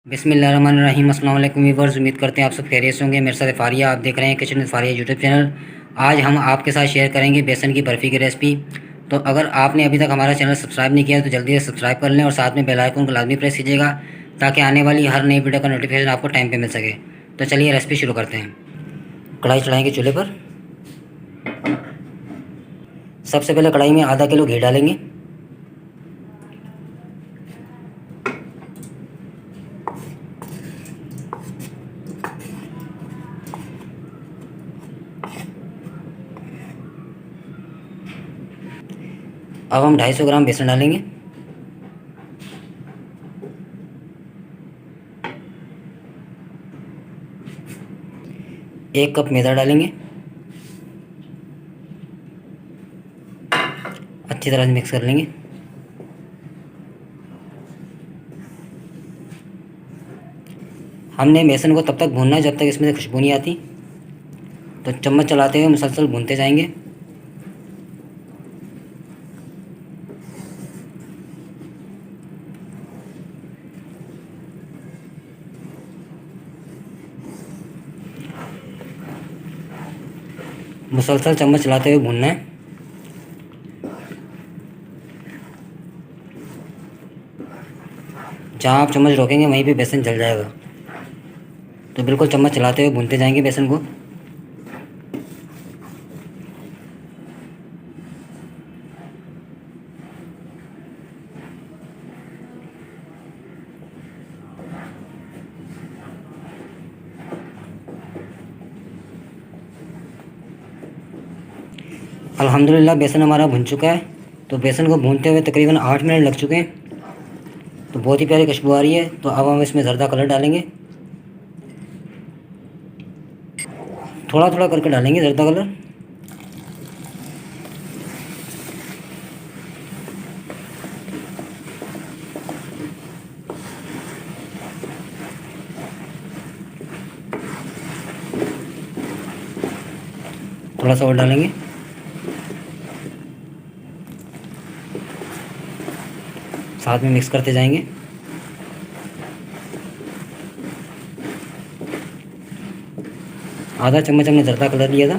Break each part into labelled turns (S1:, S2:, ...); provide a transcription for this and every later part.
S1: बिस्मिल्लाहिर्रहमानिर्रहीम। अस्सलाम वालेकुम व्यूअर्स, उम्मीद करते हैं आप सब खैरियत से होंगे। मेरे साथ फारिया, आप देख रहे हैं kitchen with Faria YouTube channel. आज हम आपके साथ शेयर करेंगे बेसन की बर्फ़ी की रेसिपी। तो अगर आपने अभी तक हमारा चैनल सब्सक्राइब नहीं किया है तो जल्दी से सब्सक्राइब कर लें और साथ में बेल आइकन को लाजमी प्रेस कीजिएगा ताकि आने वाली हर नई वीडियो का नोटिफिकेशन आपको टाइम पे मिल सके। तो चलिए रेसिपी शुरू करते हैं। कढ़ाई चढ़ाएंगे चूल्हे पर। सबसे पहले कढ़ाई में आधा किलो घी डालेंगे। अब हम 250 ग्राम बेसन डालेंगे। एक कप मैदा डालेंगे। अच्छी तरह से मिक्स कर लेंगे। हमने बेसन को तब तक भूनना है जब तक इसमें से खुशबू नहीं आती। तो चम्मच चलाते हुए मुसलसल भूनते जाएंगे। मुसलसल चम्मच चलाते हुए भूनना है। जहाँ आप चम्मच रोकेंगे वहीं पे बेसन जल जाएगा। तो बिल्कुल चम्मच चलाते हुए भूनते जाएंगे बेसन को। अल्हम्दुलिल्लाह बेसन हमारा भुन चुका है। तो बेसन को भूनते हुए तकरीबन 8 मिनट लग चुके हैं। तो बहुत ही प्यारी खुशबू आ रही है। तो अब हम इसमें ज़र्दा कलर डालेंगे। थोड़ा थोड़ा करके डालेंगे ज़र्दा कलर। थोड़ा सा और डालेंगे। साथ में मिक्स करते जाएंगे। आधा चम्मच हमने ज़र्दा कलर लिया था।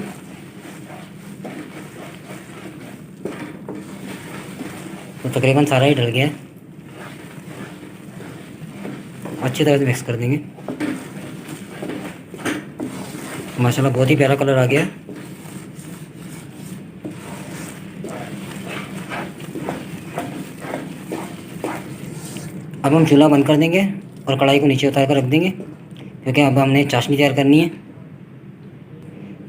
S1: तो तकरीबन सारा ही डल गया है। अच्छी तरह से मिक्स कर देंगे। माशाल्लाह बहुत ही प्यारा कलर आ गया है। अब हम चूल्हा बंद कर देंगे और कढ़ाई को नीचे उतार कर रख देंगे क्योंकि अब हमने चाशनी तैयार करनी है।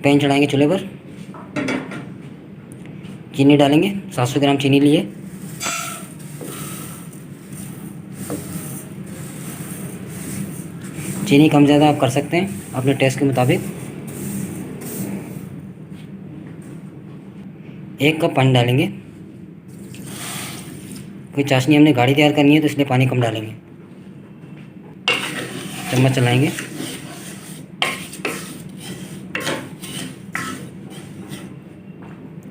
S1: पैन चढ़ाएंगे चूल्हे पर। चीनी डालेंगे। 700 ग्राम चीनी लिए। चीनी कम ज़्यादा आप कर सकते हैं अपने टेस्ट के मुताबिक। 1 कप पानी डालेंगे। कोई चाशनी हमने गाढ़ी तैयार करनी है तो इसलिए पानी कम डालेंगे। चम्मच चलाएंगे।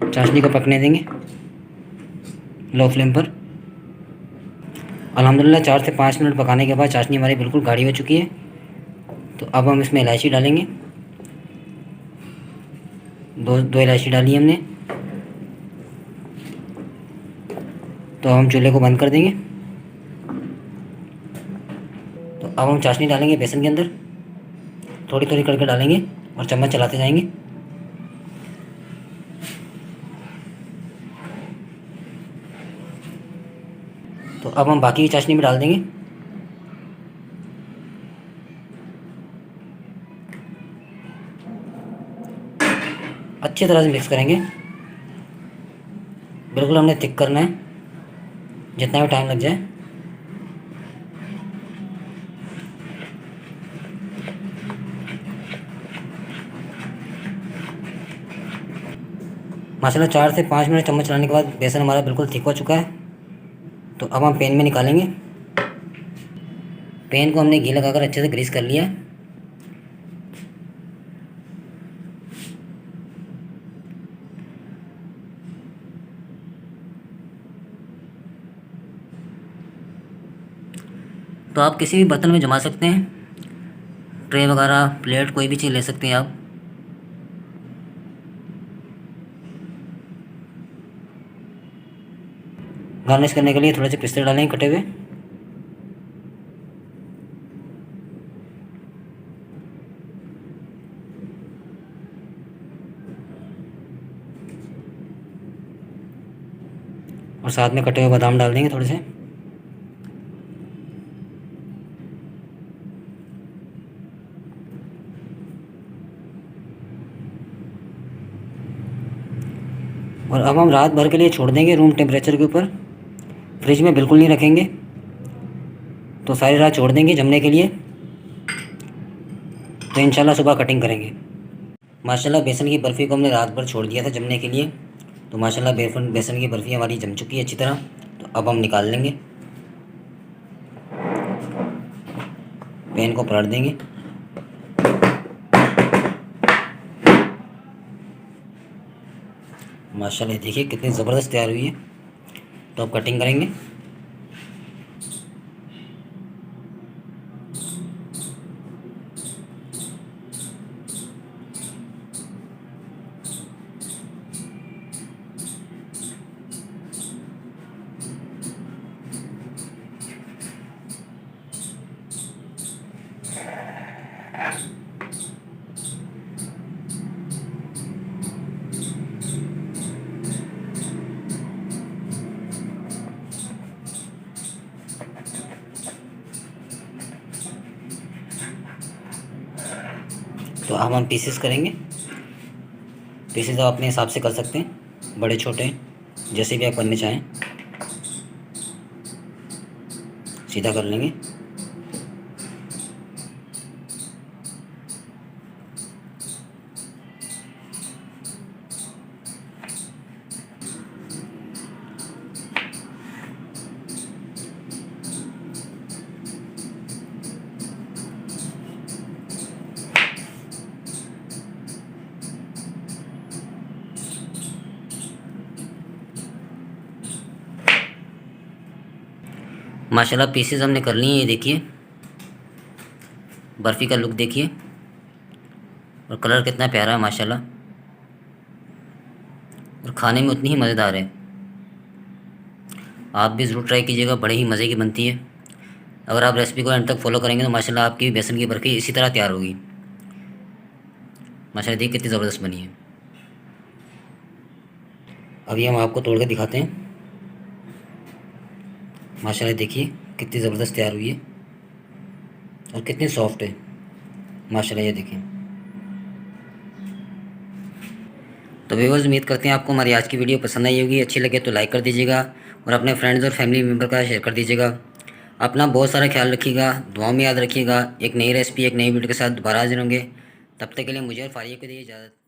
S1: चाशनी को पकने देंगे लो फ्लेम पर। अल्हम्दुलिल्लाह 4 से 5 मिनट पकाने के बाद चाशनी हमारी बिल्कुल गाढ़ी हो चुकी है। तो अब हम इसमें इलायची डालेंगे। दो इलायची डाली हमने। तो हम चूल्हे को बंद कर देंगे। तो अब हम चाशनी डालेंगे बेसन के अंदर। थोड़ी थोड़ी करके डालेंगे और चम्मच चलाते जाएंगे। तो अब हम बाकी की चाशनी में डाल देंगे। अच्छी तरह से मिक्स करेंगे। बिल्कुल हमने थिक करना है जितना भी टाइम लग जाए। माशाल्लाह 4 से 5 मिनट चम्मच चलाने के बाद बेसन हमारा बिल्कुल थिक हो चुका है। तो अब हम पैन में निकालेंगे। पैन को हमने घी लगाकर अच्छे से ग्रीस कर लिया। तो आप किसी भी बर्तन में जमा सकते हैं, ट्रे वगैरह, प्लेट, कोई भी चीज़ ले सकते हैं आप। गार्निश करने के लिए थोड़े से पिस्ते डालें कटे हुए। और साथ में कटे हुए बादाम डाल देंगे थोड़े से। और अब हम रात भर के लिए छोड़ देंगे रूम टेम्परेचर के ऊपर, फ्रिज में बिल्कुल नहीं रखेंगे। तो सारी रात छोड़ देंगे जमने के लिए, तो इंशाल्लाह सुबह कटिंग करेंगे। माशाल्लाह बेसन की बर्फ़ी को हमने रात भर छोड़ दिया था जमने के लिए। तो माशाल्लाह बेसन की बर्फ़ी हमारी जम चुकी है अच्छी तरह। तो अब हम निकाल लेंगे, पैन को पलट देंगे। माशाल्लाह देखिए कितनी ज़बरदस्त तैयार हुई है। तो अब कटिंग करेंगे। तो अब हम पीसेस करेंगे। पीसेस आप अपने हिसाब से कर सकते हैं, बड़े छोटे जैसे भी आप करने चाहें, सीधा कर लेंगे। माशाल्लाह पीसेस हमने कर लिए हैं। ये देखिए बर्फ़ी का लुक देखिए, और कलर कितना प्यारा है माशाल्लाह, और खाने में उतनी ही मज़ेदार है। आप भी ज़रूर ट्राई कीजिएगा, बड़े ही मज़े की बनती है। अगर आप रेसिपी को एंड तक फॉलो करेंगे तो माशाल्लाह आपकी बेसन की बर्फ़ी इसी तरह तैयार होगी। माशाल्लाह देखिए कितनी ज़बरदस्त बनी है। अभी हम आपको तोड़ के दिखाते हैं। माशाल्लाह देखिए कितनी ज़बरदस्त तैयार हुई है और कितनी सॉफ्ट है माशाल्लाह, ये देखिए। तो व्यूअर्स उम्मीद करते हैं आपको हमारी आज की वीडियो पसंद आई होगी। अच्छी लगे तो लाइक कर दीजिएगा और अपने फ्रेंड्स और फैमिली मेम्बर का शेयर कर दीजिएगा। अपना बहुत सारा ख्याल रखिएगा, दुआ में याद रखिएगा। एक नई रेसिपी एक नई वीडियो के साथ दोबारा हाजिर होंगे। तब तक के लिए मुझे और फारिया को दीजिए इजाज़त।